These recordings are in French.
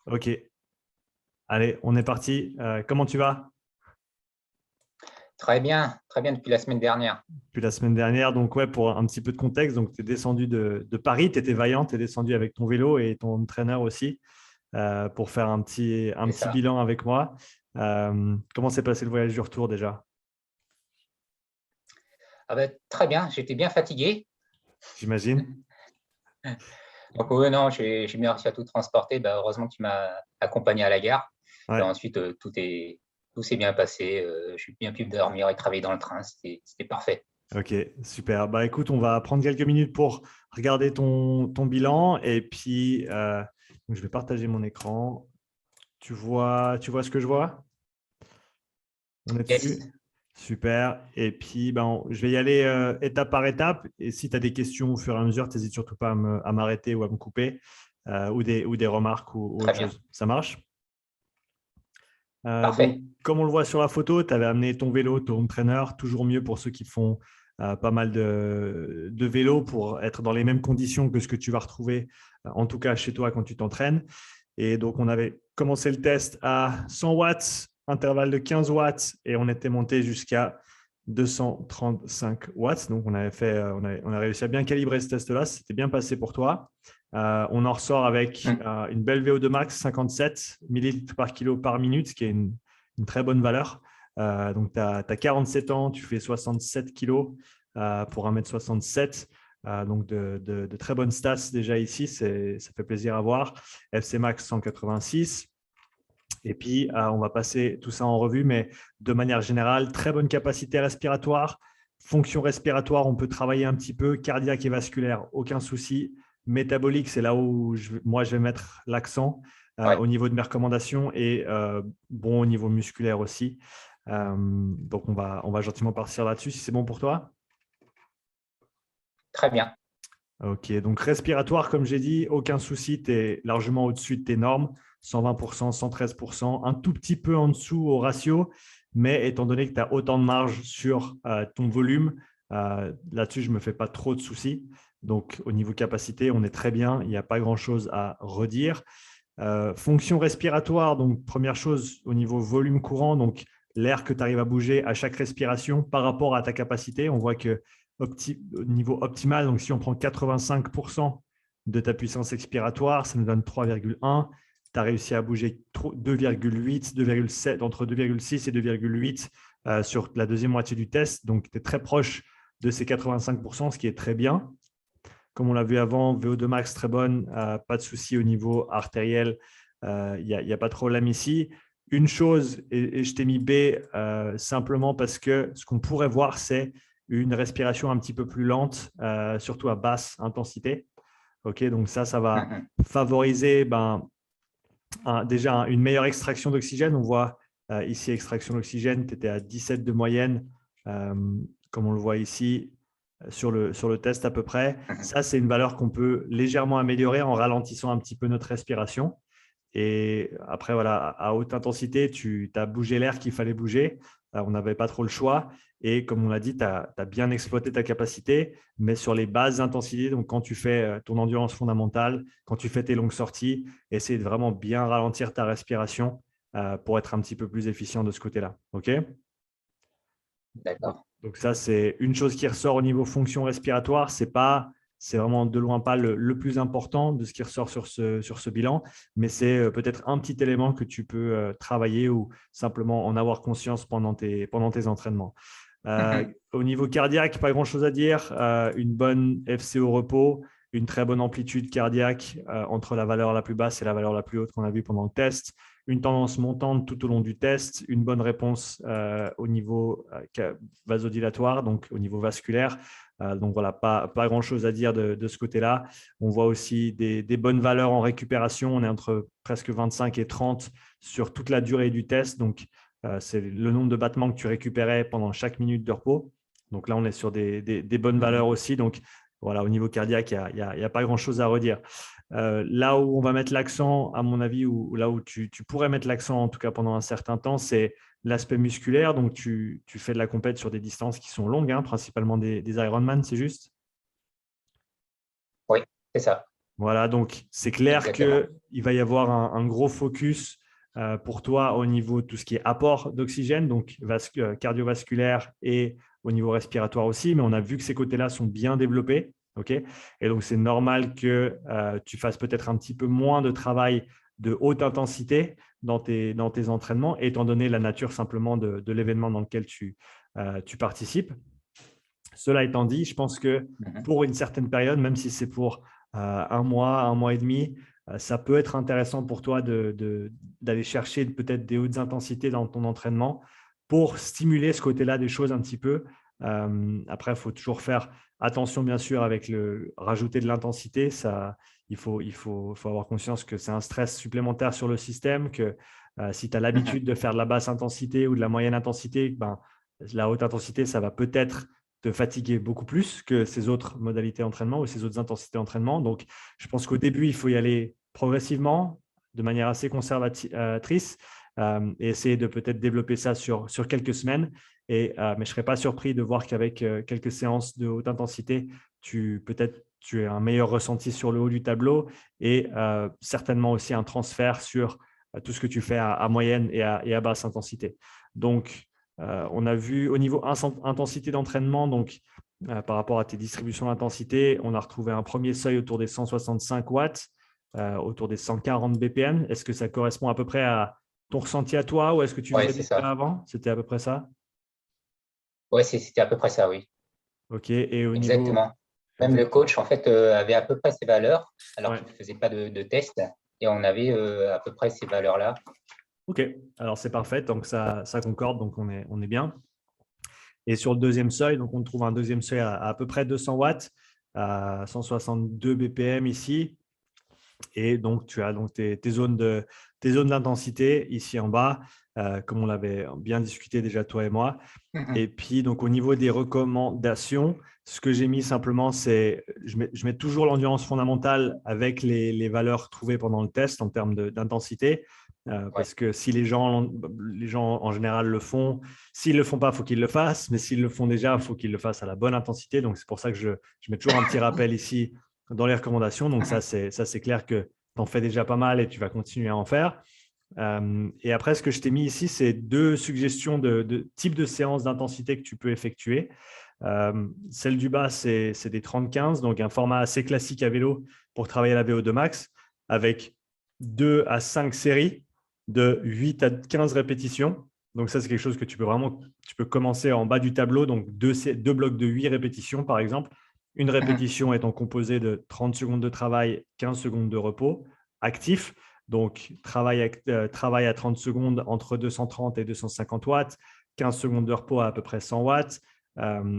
Ok, allez, on est parti. Comment tu vas Très bien depuis la semaine dernière. depuis la semaine dernière? Donc, ouais, pour un petit peu de contexte, donc tu es descendu de Paris, tu étais vaillant, tu es descendu avec ton vélo et ton entraîneur aussi pour faire un C'est petit ça. bilan avec moi. Comment s'est passé le voyage du retour déjà? Ah bah, très bien, j'étais bien fatigué. J'imagine. Donc oui, non, j'ai bien réussi à tout transporter. Bah, heureusement que tu m'as accompagné à la gare. Et Ouais, ensuite, tout s'est bien passé. Je suis bien pu dormir et travailler dans le train. C'était parfait. ok, super. Bah écoute, on va prendre quelques minutes pour regarder ton bilan et puis donc je vais partager mon écran. Tu vois ce que je vois? On est Yes. dessus? Super. Et puis, ben, je vais y aller étape par étape. Et si tu as des questions au fur et à mesure, n'hésite surtout pas à m'arrêter ou à me couper ou des remarques ou Très autre bien. chose. Ça marche? Donc, Parfait. comme on le voit sur la photo, tu avais amené ton vélo, ton trainer, toujours mieux pour ceux qui font pas mal de vélo pour être dans les mêmes conditions que ce que tu vas retrouver, en tout cas chez toi quand tu t'entraînes. Et donc, on avait commencé le test à 100 watts, intervalle de 15 watts, et on était monté jusqu'à 235 watts. Donc, on a réussi à bien calibrer ce test-là. C'était bien passé pour toi. On en ressort avec Mm. une belle VO2 max, 57 millilitres par kilo par minute, ce qui est une très bonne valeur. Donc, tu as 47 ans, tu fais 67 kilos pour 1,67 m. Donc, de très bonnes stats déjà ici, ça fait plaisir à voir. FC Max 186. Et puis, on va passer tout ça en revue, mais de manière générale, très bonne capacité respiratoire. Fonction respiratoire, on peut travailler un petit peu. Cardiaque et vasculaire, aucun souci. Métabolique, c'est là où moi, je vais mettre l'accent Ouais, au niveau de mes recommandations et bon au niveau musculaire aussi. Donc, on va gentiment partir là-dessus si c'est bon pour toi. très bien. Ok, donc respiratoire, comme j'ai dit, aucun souci, tu es largement au-dessus de tes normes, 120%, 113%, un tout petit peu en dessous au ratio, mais étant donné que tu as autant de marge sur ton volume, là-dessus, je ne me fais pas trop de soucis. Donc, au niveau capacité, on est très bien, il n'y a pas grand-chose à redire. Fonction respiratoire, donc première chose au niveau volume courant, donc l'air que tu arrives à bouger à chaque respiration par rapport à ta capacité. On voit que au niveau optimal, donc si on prend 85% de ta puissance expiratoire, ça nous donne 3,1. Tu as réussi à bouger 2,8, 2,7, entre 2,6 et 2,8 sur la deuxième moitié du test. Donc, tu es très proche de ces 85%, ce qui est très bien. Comme on l'a vu avant, VO2 max très bonne, pas de souci au niveau artériel, il n'y a pas de problème ici. Une chose, et je t'ai mis B simplement parce que ce qu'on pourrait voir, c'est une respiration un petit peu plus lente, surtout à basse intensité. Ok, donc ça va Mhm. favoriser déjà une meilleure extraction d'oxygène. On voit ici extraction d'oxygène, tu étais à 17 de moyenne, euh, comme on le voit ici sur le test à peu près. Mhm. Ça, c'est une valeur qu'on peut légèrement améliorer en ralentissant un petit peu notre respiration. Et après, voilà, à haute intensité, tu as bougé l'air qu'il fallait bouger. On n'avait pas trop le choix. Et comme on l'a dit, tu as bien exploité ta capacité, mais sur les bases intensités, donc quand tu fais ton endurance fondamentale, quand tu fais tes longues sorties, essaie de vraiment bien ralentir ta respiration pour être un petit peu plus efficient de ce côté-là. OK? Donc, D'accord. donc ça, c'est une chose qui ressort au niveau fonction respiratoire. C'est vraiment de loin pas le plus important de ce qui ressort sur ce bilan, mais c'est peut-être un petit élément que tu peux travailler ou simplement en avoir conscience pendant tes entraînements. Mhm. Au niveau cardiaque, pas grand-chose à dire. Une bonne FC au repos, une très bonne amplitude cardiaque entre la valeur la plus basse et la valeur la plus haute qu'on a vue pendant le test. Une tendance montante tout au long du test, une bonne réponse au niveau vasodilatoire, donc au niveau vasculaire. Donc voilà, pas grand-chose à dire de ce côté-là. On voit aussi des bonnes valeurs en récupération. On est entre presque 25 et 30 sur toute la durée du test. Donc, c'est le nombre de battements que tu récupérais pendant chaque minute de repos. Donc là, on est sur des bonnes valeurs Mhm. aussi. Donc voilà, au niveau cardiaque, il n'y a pas grand-chose à redire. Là où on va mettre l'accent, à mon avis, ou là où tu pourrais mettre l'accent, en tout cas pendant un certain temps, c'est l'aspect musculaire. Donc, tu fais de la compète sur des distances qui sont longues, hein, principalement des Ironman, c'est juste? Oui, c'est ça. Voilà, donc c'est clair Exactement. qu'il va y avoir un gros focus pour toi au niveau de tout ce qui est apport d'oxygène, donc cardiovasculaire et au niveau respiratoire aussi, mais on a vu que ces côtés-là sont bien développés. Okay, et donc, c'est normal que tu fasses peut-être un petit peu moins de travail de haute intensité dans tes entraînements, étant donné la nature simplement de l'événement dans lequel tu participes. Cela étant dit, je pense que Mhm. pour une certaine période, même si c'est pour un mois et demi, ça peut être intéressant pour toi d'aller chercher peut-être des hautes intensités dans ton entraînement pour stimuler ce côté-là des choses un petit peu. Après, il faut toujours faire attention, bien sûr, avec rajouter de l'intensité. Il faut avoir conscience que c'est un stress supplémentaire sur le système, que si tu as Mhm. l'habitude de faire de la basse intensité ou de la moyenne intensité, ben, la haute intensité, ça va peut-être te fatiguer beaucoup plus que ces autres modalités d'entraînement ou ces autres intensités d'entraînement. Donc, je pense qu'au début, il faut y aller progressivement, de manière assez conservatrice, et essayer de peut-être développer ça sur quelques semaines. Mais je ne serais pas surpris de voir qu'avec quelques séances de haute intensité, peut-être tu as un meilleur ressenti sur le haut du tableau et certainement aussi un transfert sur tout ce que tu fais à moyenne et à basse intensité. Donc, on a vu au niveau intensité d'entraînement, donc par rapport à tes distributions d'intensité, on a retrouvé un premier seuil autour des 165 watts, autour des 140 BPM. Est-ce que ça correspond à peu près à ton ressenti à toi ou est-ce que tu Ouais, faisais c'est déjà ça. avant? C'était à peu près ça? Ouais, c'était à peu près ça, oui. OK. Et au niveau… Exactement. Même le Exactement. coach, en fait, avait à peu près ces valeurs, alors Ouais. qu'il ne faisait pas de test. Et on avait à peu près ces valeurs-là. OK. Alors, c'est parfait. Donc, ça concorde. Donc, on est bien. Et sur le deuxième seuil, donc on trouve un deuxième seuil à peu près 200 watts, à 162 BPM ici. Et donc, tu as donc tes zones d'intensité ici en bas, comme on l'avait bien discuté déjà toi et moi. Mhm. Et puis, donc, au niveau des recommandations, ce que j'ai mis simplement, c'est je mets toujours l'endurance fondamentale avec les valeurs trouvées pendant le test en termes d'intensité. Ouais. Parce que si les gens en général le font, s'ils ne le font pas, il faut qu'ils le fassent. Mais s'ils le font déjà, il faut qu'ils le fassent à la bonne intensité. Donc, c'est pour ça que je mets toujours un petit rappel ici dans les recommandations. Donc, Mhm. ça, c'est clair que tu en fais déjà pas mal et tu vas continuer à en faire. Et après, ce que je t'ai mis ici, c'est 2 suggestions de type de séance d'intensité que tu peux effectuer. Celle du bas, c'est des 30-15, donc un format assez classique à vélo pour travailler la VO2 max, avec 2 à 5 séries de 8 à 15 répétitions. Donc ça, c'est quelque chose que tu peux commencer en bas du tableau, donc deux blocs de 8 répétitions, par exemple. Une Mhm. répétition étant composée de 30 secondes de travail, 15 secondes de repos actif. Donc, travail à 30 secondes entre 230 et 250 watts, 15 secondes de repos à peu près 100 watts.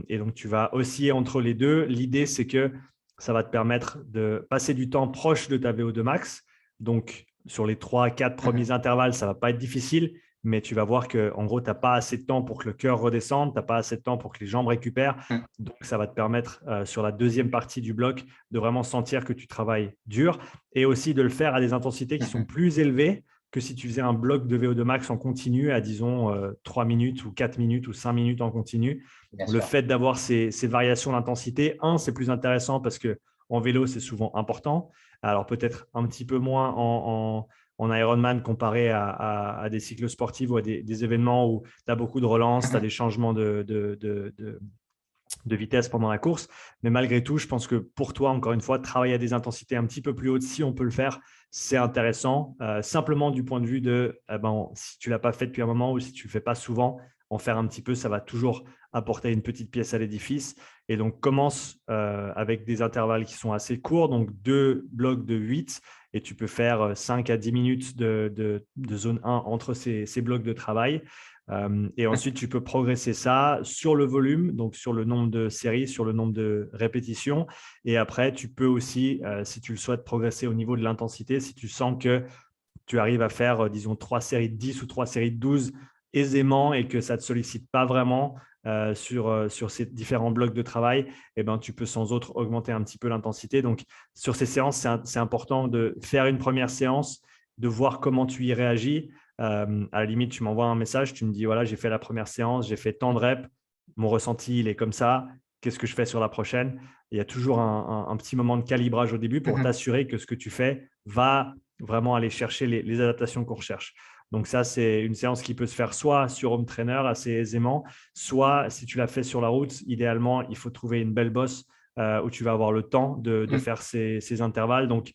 Et donc, tu vas osciller entre les deux. L'idée, c'est que ça va te permettre de passer du temps proche de ta VO2 max. Donc, sur les 3 à 4 Mhm. premiers intervalles, ça ne va pas être difficile, mais tu vas voir qu'en gros, tu n'as pas assez de temps pour que le cœur redescende, tu n'as pas assez de temps pour que les jambes récupèrent. Mhm. Donc, ça va te permettre, sur la deuxième partie du bloc, de vraiment sentir que tu travailles dur et aussi de le faire à des intensités qui sont Mhm. plus élevées que si tu faisais un bloc de VO2 max en continu à, disons, 3 minutes ou 4 minutes ou 5 minutes en continu. Bien Le sûr. fait d'avoir ces variations d'intensité, c'est plus intéressant parce qu'en vélo, c'est souvent important. Alors peut-être un petit peu moins en Ironman comparé à des cycles sportifs ou à des événements où tu as beaucoup de relance, tu as Mhm. des changements de vitesse pendant la course. Mais malgré tout, je pense que pour toi, encore une fois, travailler à des intensités un petit peu plus hautes, si on peut le faire, c'est intéressant. Simplement du point de vue de, si tu ne l'as pas fait depuis un moment ou si tu ne le fais pas souvent, en faire un petit peu, ça va toujours apporter une petite pièce à l'édifice. Et donc, commence avec des intervalles qui sont assez courts, donc 2 blocs de 8, et tu peux faire 5 à 10 minutes de zone 1 entre ces blocs de travail. Et ensuite, tu peux progresser ça sur le volume, donc sur le nombre de séries, sur le nombre de répétitions. Et après, tu peux aussi, si tu le souhaites, progresser au niveau de l'intensité. Si tu sens que tu arrives à faire, disons, 3 séries de 10 ou 3 séries de 12 aisément et que ça ne te sollicite pas vraiment sur ces différents blocs de travail, eh ben, tu peux sans autre augmenter un petit peu l'intensité. Donc, sur ces séances, c'est important de faire une première séance, de voir comment tu y réagis. À la limite, tu m'envoies un message, tu me dis, voilà, j'ai fait la première séance, j'ai fait tant de reps, mon ressenti, il est comme ça. qu'est-ce que je fais sur la prochaine. Il y a toujours un petit moment de calibrage au début pour t'assurer que ce que tu fais va vraiment aller chercher les adaptations qu'on recherche. Donc ça, c'est une séance qui peut se faire soit sur home trainer assez aisément, soit si tu l'as fait sur la route, idéalement, il faut trouver une belle bosse où tu vas avoir le temps de faire ces intervalles. Donc,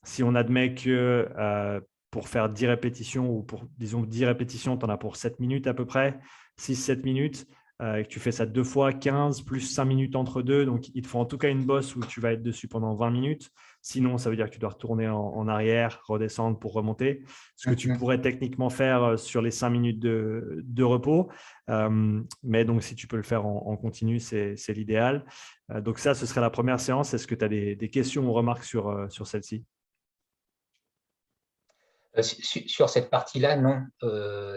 si on admet que pour faire 10 répétitions ou pour, disons, 10 répétitions, tu en as pour 7 minutes à peu près, 6-7 minutes, et que tu fais ça 2 fois 15 plus 5 minutes entre deux. Donc, il te faut en tout cas une bosse où tu vas être dessus pendant 20 minutes. Sinon, ça veut dire que tu dois retourner en arrière, redescendre pour remonter. Ce que tu pourrais techniquement faire sur les 5 minutes de repos. Mais donc, si tu peux le faire en continu, c'est l'idéal. Donc, ça, ce serait la première séance. Est-ce que tu as des questions ou remarques sur celle-ci? Sur cette partie-là, non,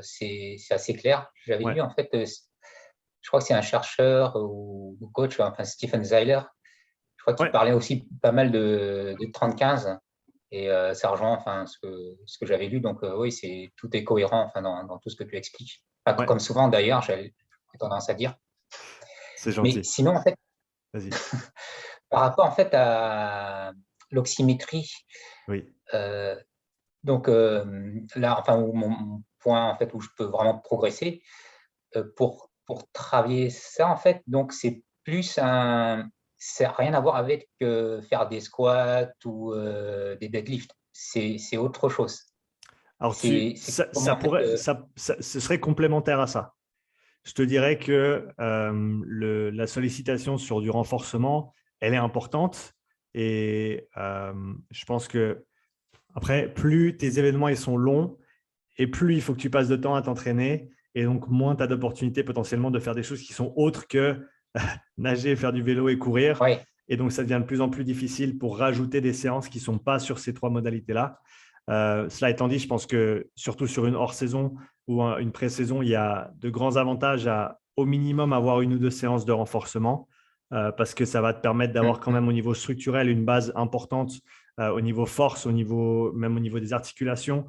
c'est assez clair. J'avais Ouais. lu, en fait, je crois que c'est un chercheur ou coach, enfin Stephen Zeiler, je crois qu'il Ouais. parlait aussi pas mal de 30-15 et ça rejoint enfin, ce que j'avais lu. Donc, oui, tout est cohérent enfin, dans tout ce que tu expliques. Enfin, Ouais. comme souvent d'ailleurs, j'ai tendance à dire. C'est Mais gentil. sinon, en fait, Vas-y. par rapport en fait, à l'oxymétrie, Oui. donc là, enfin, où mon point en fait, où je peux vraiment progresser, pour travailler ça, en fait, donc c'est plus ça n'a rien à voir avec faire des squats ou des deadlifts. C'est autre chose. Alors, C'est comment en fait ce serait complémentaire à ça. Je te dirais que la sollicitation sur du renforcement, elle est importante. Et je pense que, après, plus tes événements ils sont longs et plus il faut que tu passes de temps à t'entraîner. Et donc, moins tu as d'opportunités potentiellement de faire des choses qui sont autres que nager, faire du vélo et courir. ouais. Et donc, ça devient de plus en plus difficile pour rajouter des séances qui ne sont pas sur ces trois modalités-là. Cela étant dit, je pense que surtout sur une hors-saison ou une pré-saison, il y a de grands avantages à au minimum avoir une ou deux séances de renforcement parce que ça va te permettre d'avoir quand même au niveau structurel une base importante au niveau force, même au niveau des articulations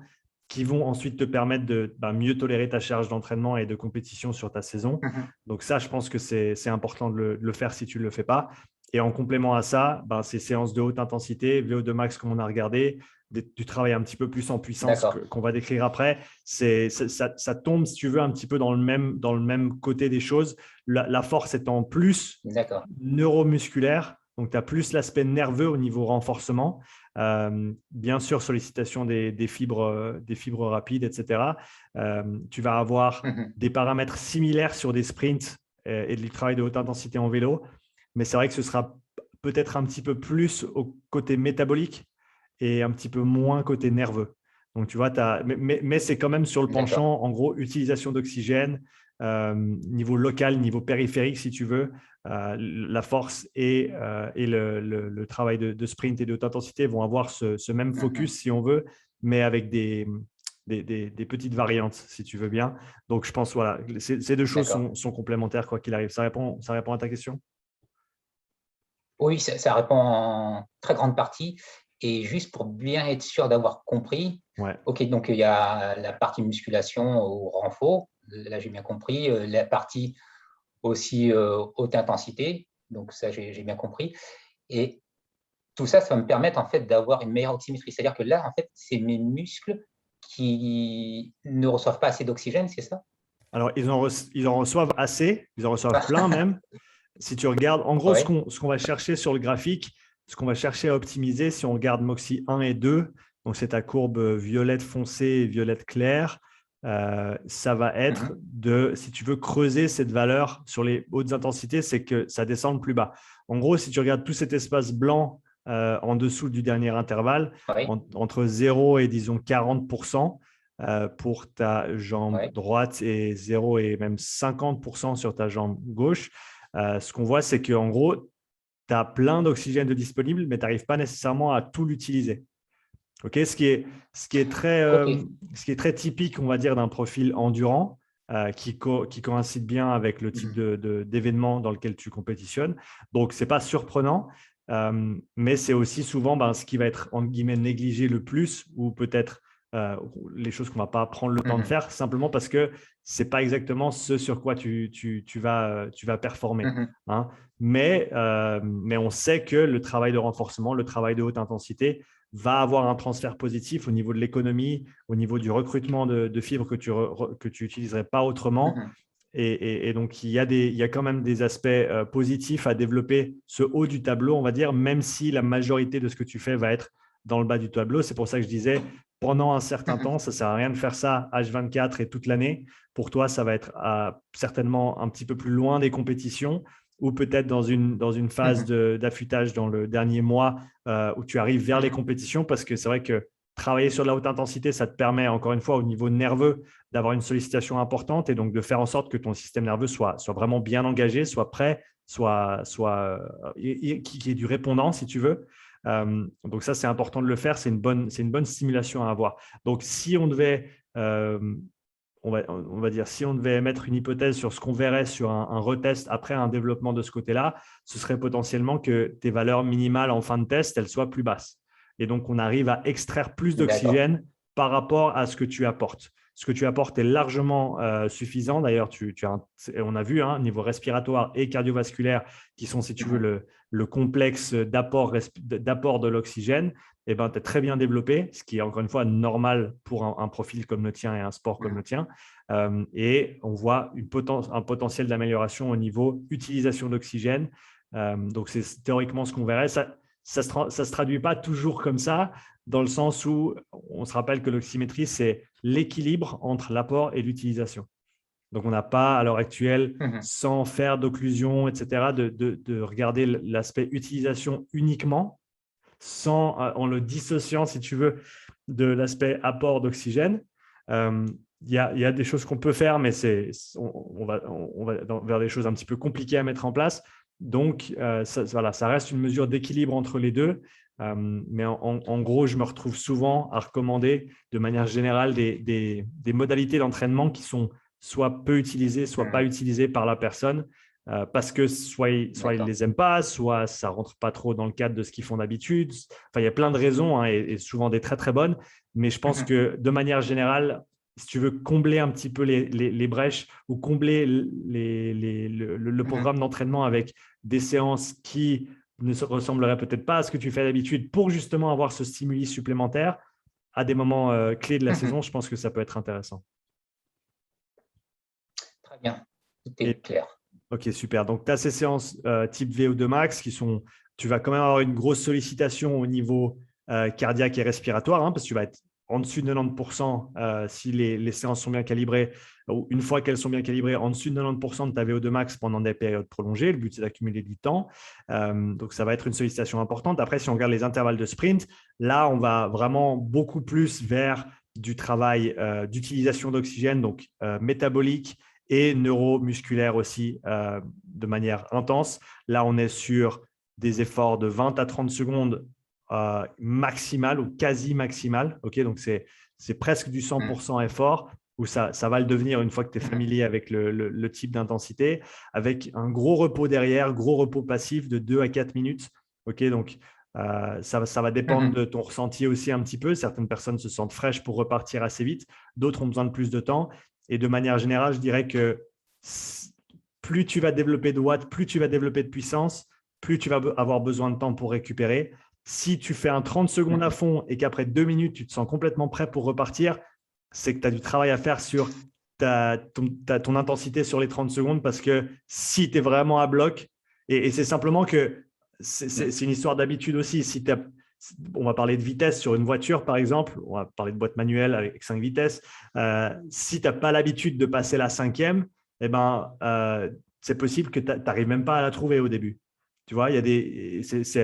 qui vont ensuite te permettre de mieux tolérer ta charge d'entraînement et de compétition sur ta saison. Donc ça, je pense que c'est important de le faire si tu ne le fais pas. Et en complément à ça, ces séances de haute intensité, VO2 max comme on a regardé, du travail un petit peu plus en puissance D'accord. qu'on va décrire après, ça tombe, si tu veux, un petit peu dans le même côté des choses. La force étant plus D'accord. neuromusculaire, donc tu as plus l'aspect nerveux au niveau renforcement. Bien sûr, sollicitation des fibres rapides, etc. Tu vas avoir des paramètres similaires sur des sprints et du travail de haute intensité en vélo, mais c'est vrai que ce sera peut-être un petit peu plus au côté métabolique et un petit peu moins côté nerveux. Donc, tu vois, mais c'est quand même sur le penchant, en gros, utilisation d'oxygène, niveau local, niveau périphérique, si tu veux, la force et le travail de sprint et de haute intensité vont avoir ce même focus, si on veut, mais avec des petites variantes, si tu veux bien. Donc, je pense, voilà, ces deux choses sont complémentaires, quoi qu'il arrive. Ça répond à ta question? Oui, ça répond en très grande partie. Et juste pour bien être sûr d'avoir compris, Ouais. OK, donc il y a la partie musculation au renfort, là j'ai bien compris, la partie aussi haute intensité, donc ça j'ai bien compris. Et tout ça, ça va me permettre en fait d'avoir une meilleure oxymétrie. C'est-à-dire que là, en fait, c'est mes muscles qui ne reçoivent pas assez d'oxygène, c'est ça? Alors, ils en reçoivent assez, ils en reçoivent plein même. Si tu regardes, en gros, ce Ouais. qu'on va chercher sur le graphique, ce qu'on va chercher à optimiser, si on regarde Moxie 1 et 2, donc c'est ta courbe violette foncé et violette claire, ça va être si tu veux creuser cette valeur sur les hautes intensités, c'est que ça descend plus bas. En gros, si tu regardes tout cet espace blanc en dessous du dernier intervalle, Ouais. entre 0 et disons 40%, pour ta jambe Ouais. droite et 0 et même 50% sur ta jambe gauche, ce qu'on voit, c'est qu'en gros, tu as plein d'oxygène de disponible, mais tu n'arrives pas nécessairement à tout l'utiliser. Okay, ce qui est très typique, on va dire, d'un profil endurant qui coïncide bien avec le type d'événement dans lequel tu compétitionnes. Donc, ce n'est pas surprenant, mais c'est aussi souvent ce qui va être, entre guillemets, négligé le plus ou peut-être les choses qu'on ne va pas prendre le temps de faire, simplement parce que ce n'est pas exactement ce sur quoi tu vas performer. Hein. Mais on sait que le travail de renforcement, le travail de haute intensité va avoir un transfert positif au niveau de l'économie, au niveau du recrutement de fibres que tu n'utiliserais pas autrement. Et donc, il y a quand même des aspects positifs à développer ce haut du tableau, on va dire, même si la majorité de ce que tu fais va être dans le bas du tableau. C'est pour ça que je disais, pendant un certain temps, ça ne sert à rien de faire ça H24 et toute l'année. Pour toi, ça va être certainement un petit peu plus loin des compétitions ou peut-être dans une phase d'affûtage dans le dernier mois où tu arrives vers les compétitions, parce que c'est vrai que travailler sur de la haute intensité, ça te permet, encore une fois, au niveau nerveux, d'avoir une sollicitation importante et donc de faire en sorte que ton système nerveux soit vraiment bien engagé, soit prêt, qu'il y ait du répondant, si tu veux. Donc ça, c'est important de le faire. C'est une bonne stimulation à avoir. Donc, si on devait… on va dire, si on devait émettre une hypothèse sur ce qu'on verrait sur un retest après un développement de ce côté-là, ce serait potentiellement que tes valeurs minimales en fin de test, elles soient plus basses. Et donc, on arrive à extraire plus d'oxygène par rapport à ce que tu apportes. Ce que tu apportes est largement suffisant. D'ailleurs, on a vu, niveau respiratoire et cardiovasculaire, qui sont, si tu veux, le complexe d'apport de l'oxygène, tu es très bien développé, ce qui est encore une fois normal pour un profil comme le tien et un sport comme le tien. Et on voit un potentiel d'amélioration au niveau utilisation d'oxygène. Donc, c'est théoriquement ce qu'on verrait. Ça ne se traduit pas toujours comme ça, dans le sens où on se rappelle que l'oxymétrie, c'est l'équilibre entre l'apport et l'utilisation. Donc, on n'a pas, à l'heure actuelle, sans faire d'occlusion, etc., de regarder l'aspect utilisation uniquement, en le dissociant, si tu veux, de l'aspect apport d'oxygène. Il y a des choses qu'on peut faire, mais on va vers des choses un petit peu compliquées à mettre en place. Donc, ça reste une mesure d'équilibre entre les deux. Mais en gros, je me retrouve souvent à recommander de manière générale des modalités d'entraînement qui sont soit peu utilisées, soit pas utilisées par la personne, parce que soit ils ne les aiment pas, soit ça ne rentre pas trop dans le cadre de ce qu'ils font d'habitude. Enfin, il y a plein de raisons, et souvent des très, très bonnes. Mais je pense que de manière générale, si tu veux combler un petit peu les brèches ou combler le programme d'entraînement avec des séances qui ne ressembleraient peut-être pas à ce que tu fais d'habitude pour justement avoir ce stimuli supplémentaire à des moments clés de la saison, je pense que ça peut être intéressant. Très bien, tout est clair. Ok, super. Donc, tu as ces séances type VO2 max tu vas quand même avoir une grosse sollicitation au niveau cardiaque et respiratoire, parce que tu vas être en dessus de 90% si les séances sont bien calibrées, ou une fois qu'elles sont bien calibrées, en dessus de 90% de ta VO2 max pendant des périodes prolongées. Le but, c'est d'accumuler du temps. Donc, ça va être une sollicitation importante. Après, si on regarde les intervalles de sprint, là, on va vraiment beaucoup plus vers du travail d'utilisation d'oxygène, donc métabolique et neuromusculaire aussi de manière intense. Là, on est sur des efforts de 20 à 30 secondes maximal ou quasi maximal. Donc, c'est presque du 100% effort, où ça va le devenir une fois que tu es familier avec le type d'intensité, avec un gros repos derrière, gros repos passif de 2 à 4 minutes. Donc, ça va dépendre de ton ressenti aussi un petit peu. Certaines personnes se sentent fraîches pour repartir assez vite. D'autres ont besoin de plus de temps. Et de manière générale, je dirais que plus tu vas développer de watts, plus tu vas développer de puissance, plus tu vas avoir besoin de temps pour récupérer. Si tu fais un 30 secondes à fond et qu'après 2 minutes, tu te sens complètement prêt pour repartir, c'est que tu as du travail à faire sur ton intensité sur les 30 secondes, parce que si tu es vraiment à bloc, et c'est simplement que c'est une histoire d'habitude aussi. On va parler de vitesse sur une voiture, par exemple. On va parler de boîte manuelle avec 5 vitesses. Si tu n'as pas l'habitude de passer la 5e, c'est possible que tu n'arrives même pas à la trouver au début. Tu vois, c'est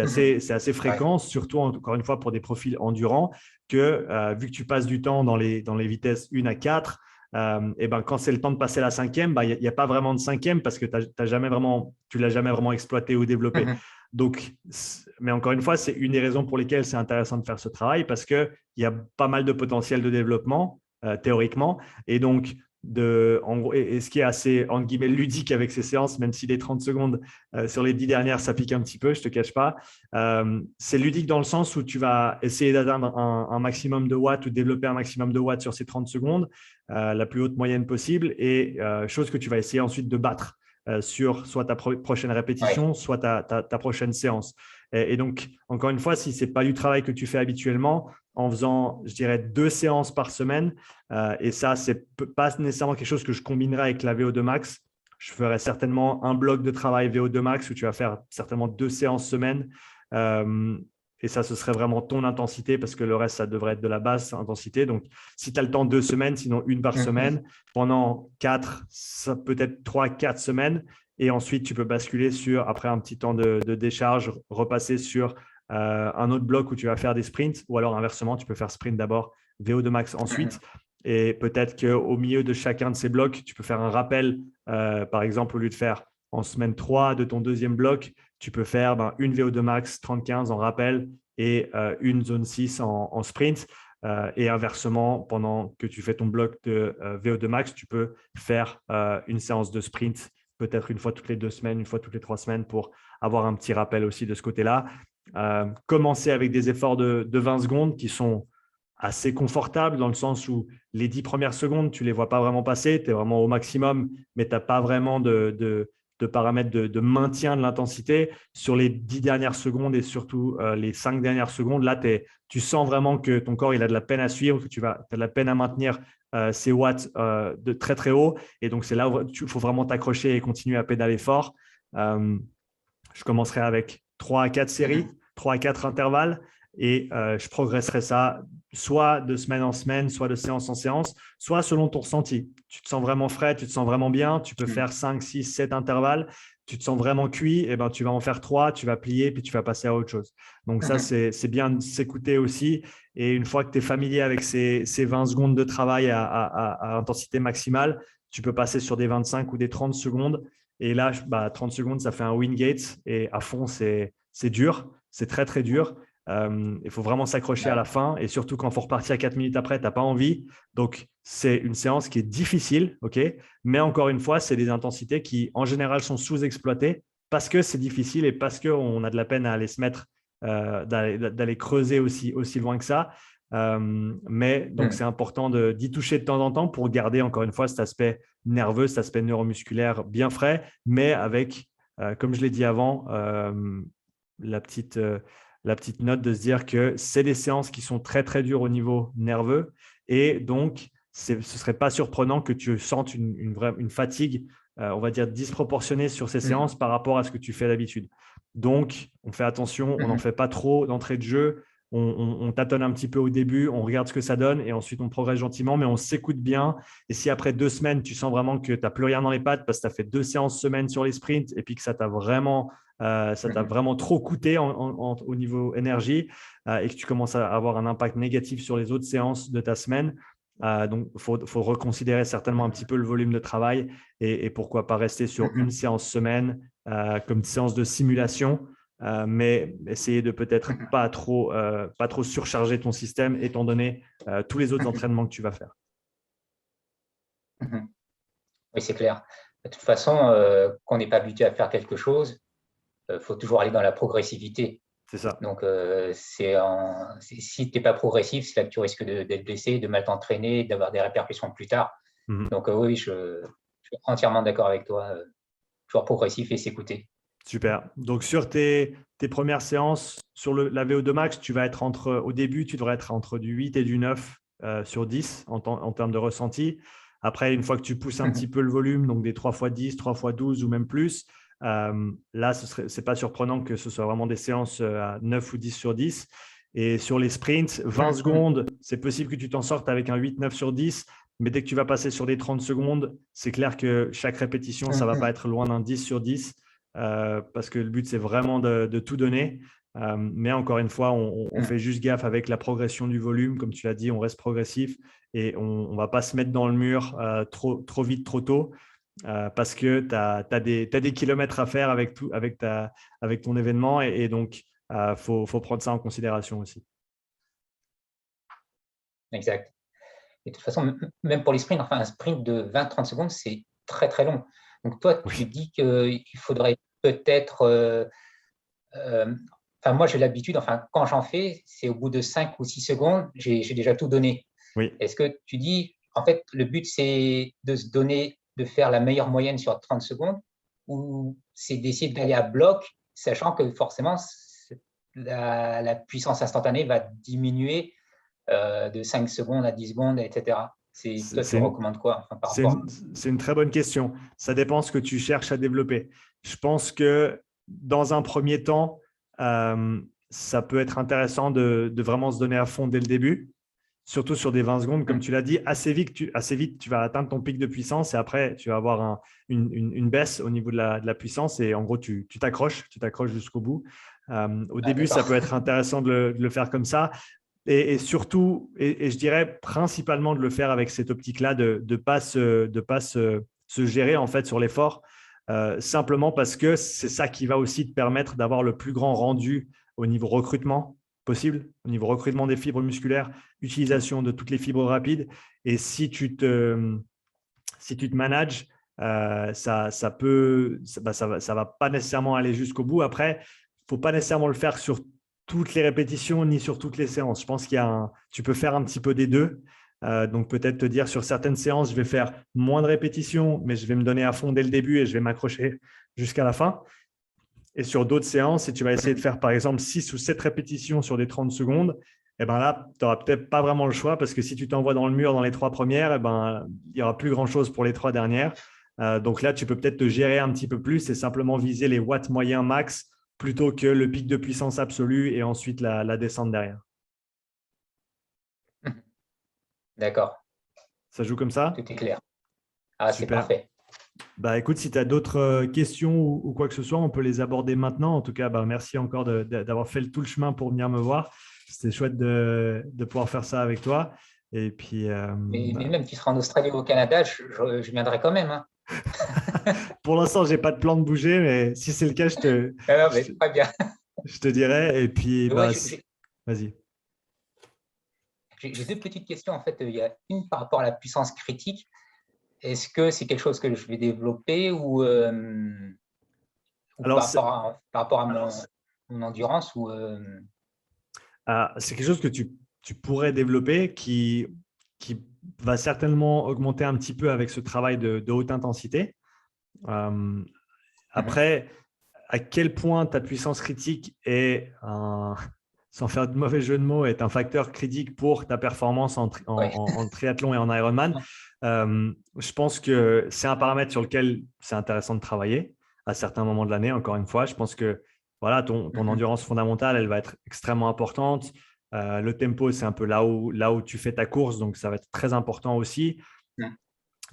assez fréquent, surtout encore une fois pour des profils endurants, que vu que tu passes du temps dans les vitesses 1 à 4, quand c'est le temps de passer la 5e, il n'y a pas vraiment de 5e parce que tu l'as jamais vraiment exploité ou développé. Donc, mais encore une fois, c'est une des raisons pour lesquelles c'est intéressant de faire ce travail, parce qu'il y a pas mal de potentiel de développement théoriquement. Et donc, en gros, et ce qui est assez, entre guillemets, ludique avec ces séances, même si les 30 secondes sur les 10 dernières, ça pique un petit peu, je ne te cache pas. C'est ludique dans le sens où tu vas essayer d'atteindre un maximum de watts ou développer un maximum de watts sur ces 30 secondes, la plus haute moyenne possible, et chose que tu vas essayer ensuite de battre sur soit ta prochaine répétition, soit ta prochaine séance. Et donc, encore une fois, si ce n'est pas du travail que tu fais habituellement, en faisant, je dirais, 2 séances par semaine, et ça, ce n'est pas nécessairement quelque chose que je combinerai avec la VO2 max. Je ferai certainement un bloc de travail VO2 max où tu vas faire certainement 2 séances semaine. Et ça, ce serait vraiment ton intensité parce que le reste, ça devrait être de la basse intensité. Donc, si tu as le temps 2 semaines, sinon une par semaine, pendant 4, peut-être 3, 4 semaines. Et ensuite, tu peux basculer sur, après un petit temps de décharge, repasser sur un autre bloc où tu vas faire des sprints. Ou alors, inversement, tu peux faire sprint d'abord, VO2 max ensuite. Et peut-être qu'au milieu de chacun de ces blocs, tu peux faire un rappel. Par exemple, au lieu de faire en semaine 3 de ton deuxième bloc, tu peux faire une VO2 max 30-15 en rappel et une zone 6 en sprint. Et inversement, pendant que tu fais ton bloc de VO2 max, tu peux faire une séance de sprint, peut-être une fois toutes les 2 semaines, une fois toutes les 3 semaines pour avoir un petit rappel aussi de ce côté-là. Commencer avec des efforts de 20 secondes qui sont assez confortables dans le sens où les 10 premières secondes, tu ne les vois pas vraiment passer, tu es vraiment au maximum, mais tu n'as pas vraiment de paramètres de maintien de l'intensité. Sur les 10 dernières secondes et surtout les 5 dernières secondes, là, tu sens vraiment que ton corps il a de la peine à suivre, que tu as de la peine à maintenir ces watts de très, très haut. Et donc, c'est là où il faut vraiment t'accrocher et continuer à pédaler fort. Je commencerai avec 3 à 4 séries, 3 à 4 intervalles et je progresserai ça soit de semaine en semaine, soit de séance en séance, soit selon ton ressenti. Tu te sens vraiment frais, tu te sens vraiment bien, tu peux faire 5, 6, 7 intervalles. Tu te sens vraiment cuit, et ben, tu vas en faire 3, tu vas plier, puis tu vas passer à autre chose. Donc ça, c'est bien de s'écouter aussi. Et une fois que tu es familier avec ces 20 secondes de travail à intensité maximale, tu peux passer sur des 25 ou des 30 secondes. Et là, 30 secondes, ça fait un Wingate. Et à fond, c'est dur. C'est très, très dur. Il faut vraiment s'accrocher à la fin. Et surtout, quand il faut repartir 4 minutes après, tu n'as pas envie. Donc, c'est une séance qui est difficile. Mais encore une fois, c'est des intensités qui, en général, sont sous-exploitées parce que c'est difficile et parce qu'on a de la peine à aller se mettre, d'aller creuser aussi loin que ça. Mais donc, c'est important d'y toucher de temps en temps pour garder, encore une fois, cet aspect nerveux, cet aspect neuromusculaire bien frais, mais avec, comme je l'ai dit avant, la petite note de se dire que c'est des séances qui sont très, très dures au niveau nerveux. Et donc, ce ne serait pas surprenant que tu sentes une fatigue, on va dire, disproportionnée sur ces séances par rapport à ce que tu fais d'habitude. Donc, on fait attention, on n'en fait pas trop d'entrée de jeu. On tâtonne un petit peu au début, on regarde ce que ça donne et ensuite on progresse gentiment, mais on s'écoute bien. Et si après 2 semaines, tu sens vraiment que tu n'as plus rien dans les pattes parce que tu as fait 2 séances semaine sur les sprints et puis que ça t'a vraiment trop coûté au niveau énergie et que tu commences à avoir un impact négatif sur les autres séances de ta semaine, donc il faut reconsidérer certainement un petit peu le volume de travail et pourquoi pas rester sur une séance semaine comme séance de simulation. Mais essayer de peut-être pas trop surcharger ton système étant donné tous les autres entraînements que tu vas faire. Oui, c'est clair. De toute façon, quand on n'est pas habitué à faire quelque chose, il faut toujours aller dans la progressivité. C'est ça. Donc, si tu n'es pas progressif, c'est là que tu risques d'être blessé, de mal t'entraîner, d'avoir des répercussions plus tard. Donc, oui, je suis entièrement d'accord avec toi. Toujours progressif et s'écouter. Super. Donc, sur tes premières séances, sur la VO2 max, au début, tu devrais être entre du 8 et du 9 sur 10 en termes de ressenti. Après, une fois que tu pousses un petit peu le volume, donc des 3x10, 3x12 ou même plus, là, ce n'est pas surprenant que ce soit vraiment des séances à 9 ou 10 sur 10. Et sur les sprints, 20 secondes, c'est possible que tu t'en sortes avec un 8-9 sur 10. Mais dès que tu vas passer sur des 30 secondes, c'est clair que chaque répétition, ça ne va pas être loin d'un 10 sur 10. Parce que le but, c'est vraiment de tout donner. Mais encore une fois, on fait juste gaffe avec la progression du volume. Comme tu l'as dit, on reste progressif et on ne va pas se mettre dans le mur trop vite, trop tôt, parce que tu as des kilomètres à faire avec ton événement. Et donc, il faut prendre ça en considération aussi. Exact. Et de toute façon, même pour les sprints, enfin, un sprint de 20-30 secondes, c'est très, très long. Donc, toi, tu dis qu'il faudrait peut-être… enfin, moi, j'ai l'habitude, enfin, quand j'en fais, c'est au bout de 5 ou 6 secondes, j'ai déjà tout donné. Oui. Est-ce que tu dis, en fait, le but, c'est de se donner, de faire la meilleure moyenne sur 30 secondes, ou c'est d'essayer d'aller à bloc, sachant que forcément, la puissance instantanée va diminuer de 5 secondes à 10 secondes, etc. Toi, tu recommandes quoi, enfin, par rapport… C'est une très bonne question. Ça dépend ce que tu cherches à développer. Je pense que dans un premier temps, ça peut être intéressant de vraiment se donner à fond dès le début, surtout sur des 20 secondes, comme tu l'as dit. Assez vite, tu vas atteindre ton pic de puissance et après, tu vas avoir une baisse au niveau de la puissance et en gros, tu t'accroches jusqu'au bout. Au début, ça peut être intéressant de le faire comme ça. Et surtout, et je dirais principalement de le faire avec cette optique-là, de ne pas se gérer en fait sur l'effort, simplement parce que c'est ça qui va aussi te permettre d'avoir le plus grand rendu au niveau recrutement possible, au niveau recrutement des fibres musculaires, utilisation de toutes les fibres rapides. Et si tu te manages, ça va pas nécessairement aller jusqu'au bout. Après, il ne faut pas nécessairement le faire sur toutes les répétitions ni sur toutes les séances. Je pense tu peux faire un petit peu des deux. Donc, peut-être te dire sur certaines séances, je vais faire moins de répétitions, mais je vais me donner à fond dès le début et je vais m'accrocher jusqu'à la fin. Et sur d'autres séances, si tu vas essayer de faire, par exemple, 6 ou 7 répétitions sur des 30 secondes, et ben là, tu n'auras peut-être pas vraiment le choix parce que si tu t'envoies dans le mur dans les 3 premières, il n'y aura plus grand-chose pour les 3 dernières. Donc là, tu peux peut-être te gérer un petit peu plus et simplement viser les watts moyens max plutôt que le pic de puissance absolu et ensuite la descente derrière. D'accord. Ça joue comme ça? Tout est clair. Ah, c'est Super. parfait. Bah, écoute, si tu as d'autres questions ou quoi que ce soit, on peut les aborder maintenant. En tout cas, merci encore d'avoir fait tout le chemin pour venir me voir. C'était chouette de pouvoir faire ça avec toi. Et puis, mais même tu seras en Australie ou au Canada, je viendrai quand même. Hein. Pour l'instant, je n'ai pas de plan de bouger, mais si c'est le cas, très bien. Je te dirai. Et puis, vas-y. J'ai deux petites questions. En fait, il y a une par rapport à la puissance critique. Est-ce que c'est quelque chose que je vais développer ou par rapport à mon endurance c'est quelque chose que tu pourrais développer qui va certainement augmenter un petit peu avec ce travail de haute intensité. Après, à quel point ta puissance critique est, sans faire de mauvais jeu de mots, est un facteur critique pour ta performance en triathlon et en Ironman, je pense que c'est un paramètre sur lequel c'est intéressant de travailler à certains moments de l'année. Encore une fois, je pense que voilà, ton endurance fondamentale, elle va être extrêmement importante. Le tempo, c'est un peu là où tu fais ta course, donc ça va être très important aussi.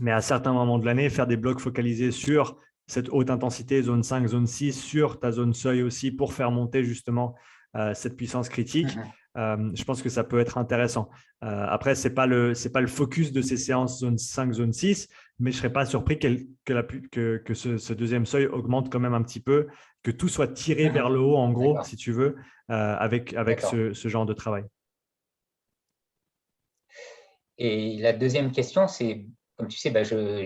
Mais à certains moments de l'année, faire des blocs focalisés sur cette haute intensité, zone 5, zone 6, sur ta zone seuil aussi pour faire monter justement cette puissance critique. Je pense que ça peut être intéressant. Après, ce n'est pas le focus de ces séances zone 5, zone 6, mais je ne serais pas surpris que ce deuxième seuil augmente quand même un petit peu, que tout soit tiré vers le haut, en gros, si tu veux, avec ce genre de travail. Et la deuxième question, c'est, comme tu sais,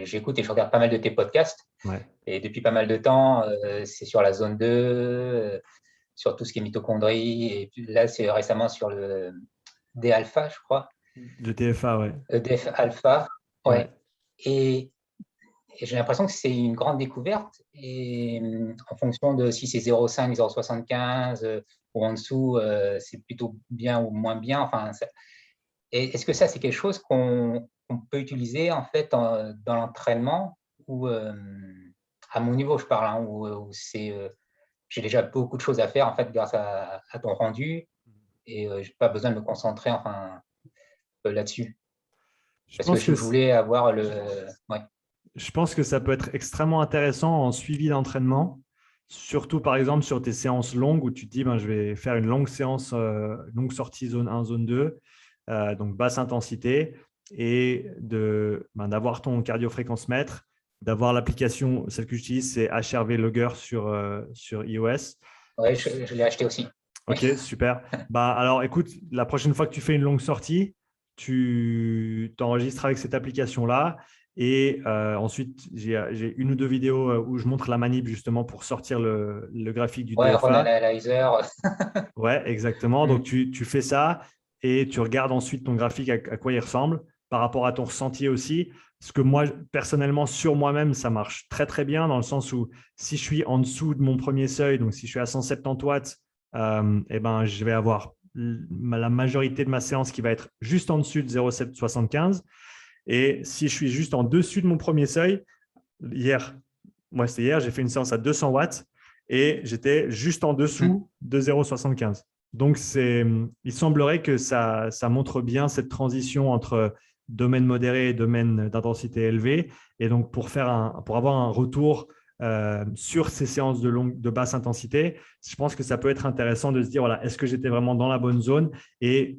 j'écoute et je regarde pas mal de tes podcasts. Ouais. Et depuis pas mal de temps, c'est sur la zone 2, sur tout ce qui est mitochondrie. Et puis là, c'est récemment sur le D-alpha, je crois. Le TFA, ouais. Le DF-alpha, ouais. Et j'ai l'impression que c'est une grande découverte. Et en fonction de si c'est 0,5, 0,75 ou en dessous, c'est plutôt bien ou moins bien. Enfin, est-ce que ça, c'est quelque chose qu'on peut utiliser en fait dans l'entraînement ou à mon niveau, je parle, hein, où j'ai déjà beaucoup de choses à faire en fait grâce à ton rendu et je n'ai pas besoin de me concentrer là-dessus. Parce que je voulais avoir ouais. Je pense que ça peut être extrêmement intéressant en suivi d'entraînement, surtout par exemple sur tes séances longues où tu te dis je vais faire une longue séance, longue sortie zone 1, zone 2, donc basse intensité, et d'avoir ton cardio-fréquence-mètre, d'avoir l'application, celle que j'utilise, c'est HRV Logger sur iOS. Oui, je l'ai acheté aussi. Ok, super. Alors écoute, la prochaine fois que tu fais une longue sortie, tu t'enregistres avec cette application-là. Et ensuite, j'ai une ou deux vidéos où je montre la manip justement pour sortir le graphique du Ouais, Roll DFA. Analyzer. Ouais, exactement. Donc, Mm. tu fais ça et tu regardes ensuite ton graphique à quoi il ressemble par rapport à ton ressenti aussi. Parce que moi, personnellement, sur moi-même, ça marche très, très bien dans le sens où si je suis en dessous de mon premier seuil, donc si je suis à 170 watts, eh ben, je vais avoir la majorité de ma séance qui va être juste en dessus de 0,775. Et si je suis juste en dessus de mon premier seuil, hier, c'était hier, j'ai fait une séance à 200 watts et j'étais juste en Mm. dessous de 0,75. Donc, il semblerait que ça montre bien cette transition entre domaine modéré et domaine d'intensité élevée. Et donc, pour avoir un retour sur ces séances de basse intensité, je pense que ça peut être intéressant de se dire, voilà, est-ce que j'étais vraiment dans la bonne zone? Et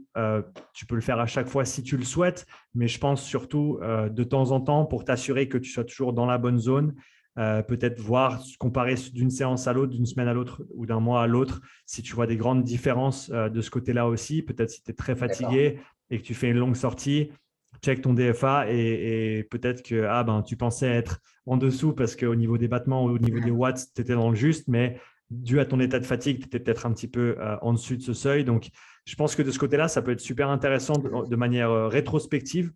tu peux le faire à chaque fois si tu le souhaites, mais je pense surtout de temps en temps pour t'assurer que tu sois toujours dans la bonne zone. Peut-être voir, comparer d'une séance à l'autre, d'une semaine à l'autre ou d'un mois à l'autre, si tu vois des grandes différences de ce côté-là aussi. Peut-être si tu es très D'accord. fatigué et que tu fais une longue sortie, check ton DFA et peut-être que tu pensais être en dessous parce qu'au niveau des battements ou au niveau des Mm. watts, tu étais dans le juste, mais dû à ton état de fatigue, tu étais peut-être un petit peu en dessus de ce seuil. Donc, je pense que de ce côté-là, ça peut être super intéressant de manière rétrospective.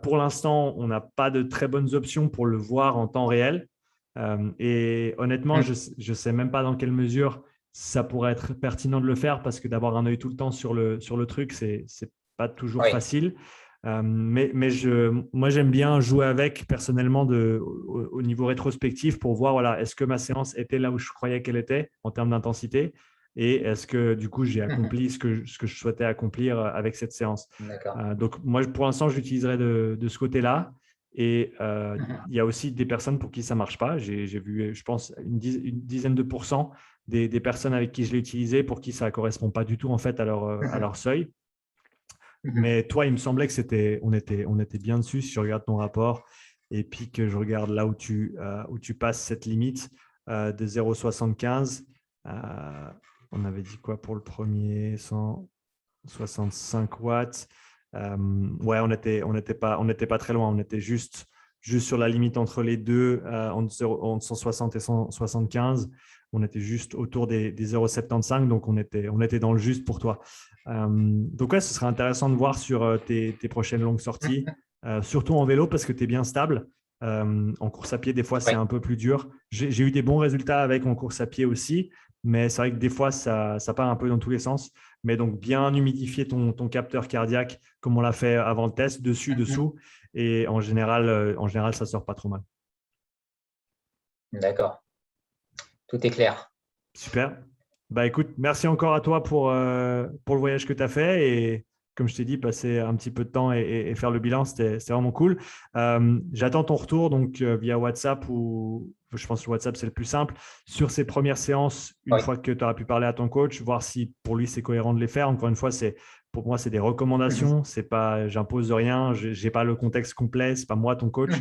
Pour l'instant, on n'a pas de très bonnes options pour le voir en temps réel. Et honnêtement, Mm. je ne sais même pas dans quelle mesure ça pourrait être pertinent de le faire parce que d'avoir un œil tout le temps sur le truc, c'est pas toujours Oui, facile. Moi, j'aime bien jouer avec personnellement au niveau rétrospectif pour voir, voilà, est-ce que ma séance était là où je croyais qu'elle était en termes d'intensité et est-ce que du coup, j'ai accompli ce que je souhaitais accomplir avec cette séance. d'accord. Donc, moi, pour l'instant, je l'utiliserai de ce côté-là. Et il y a aussi des personnes pour qui ça ne marche pas. J'ai vu, je pense, une dizaine de pourcents des personnes avec qui je l'ai utilisé pour qui ça ne correspond pas du tout en fait à leur seuil. Mais toi, il me semblait que on était bien dessus si je regarde ton rapport et puis que je regarde là où tu passes cette limite de 0,75. Euh, on avait dit quoi pour le premier 165 watts. Ouais, on n'était pas très loin. On était juste sur la limite entre les deux, entre 160 et 175. On était juste autour des 0,75. Donc, on était dans le juste pour toi. Donc, ouais, ce serait intéressant de voir sur tes prochaines longues sorties, surtout en vélo parce que tu es bien stable. En course à pied, des fois, c'est Oui, un peu plus dur. J'ai eu des bons résultats avec en course à pied aussi, mais c'est vrai que des fois, ça part un peu dans tous les sens. Mais donc, bien humidifier ton capteur cardiaque, comme on l'a fait avant le test, dessus, dessous. Et en général, ça ne sort pas trop mal. d'accord. Tout est clair. Super. Bah écoute, merci encore à toi pour le voyage que tu as fait. Et comme je t'ai dit, passer un petit peu de temps et faire le bilan, c'était vraiment cool. J'attends ton retour donc via WhatsApp ou je pense que WhatsApp, c'est le plus simple. Sur ces premières séances, une Oui. fois que tu auras pu parler à ton coach, voir si pour lui, c'est cohérent de les faire. Encore une fois, pour moi, c'est des recommandations. C'est pas, j'impose rien. Je n'ai pas le contexte complet. C'est pas moi ton coach.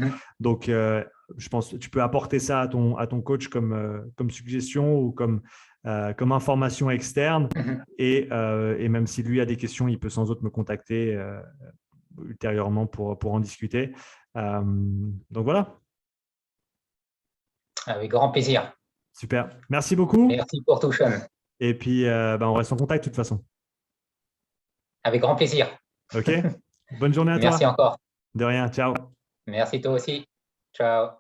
Donc, je pense que tu peux apporter ça à ton coach comme suggestion ou comme information externe. Et même si lui a des questions, il peut sans doute me contacter ultérieurement pour en discuter. Donc voilà, Avec grand plaisir. super. Merci beaucoup. Merci pour tout, Sean. Et puis, on reste en contact de toute façon. Avec grand plaisir. OK? Bonne journée à Merci toi. encore. De rien. Ciao. Merci toi aussi. Ciao.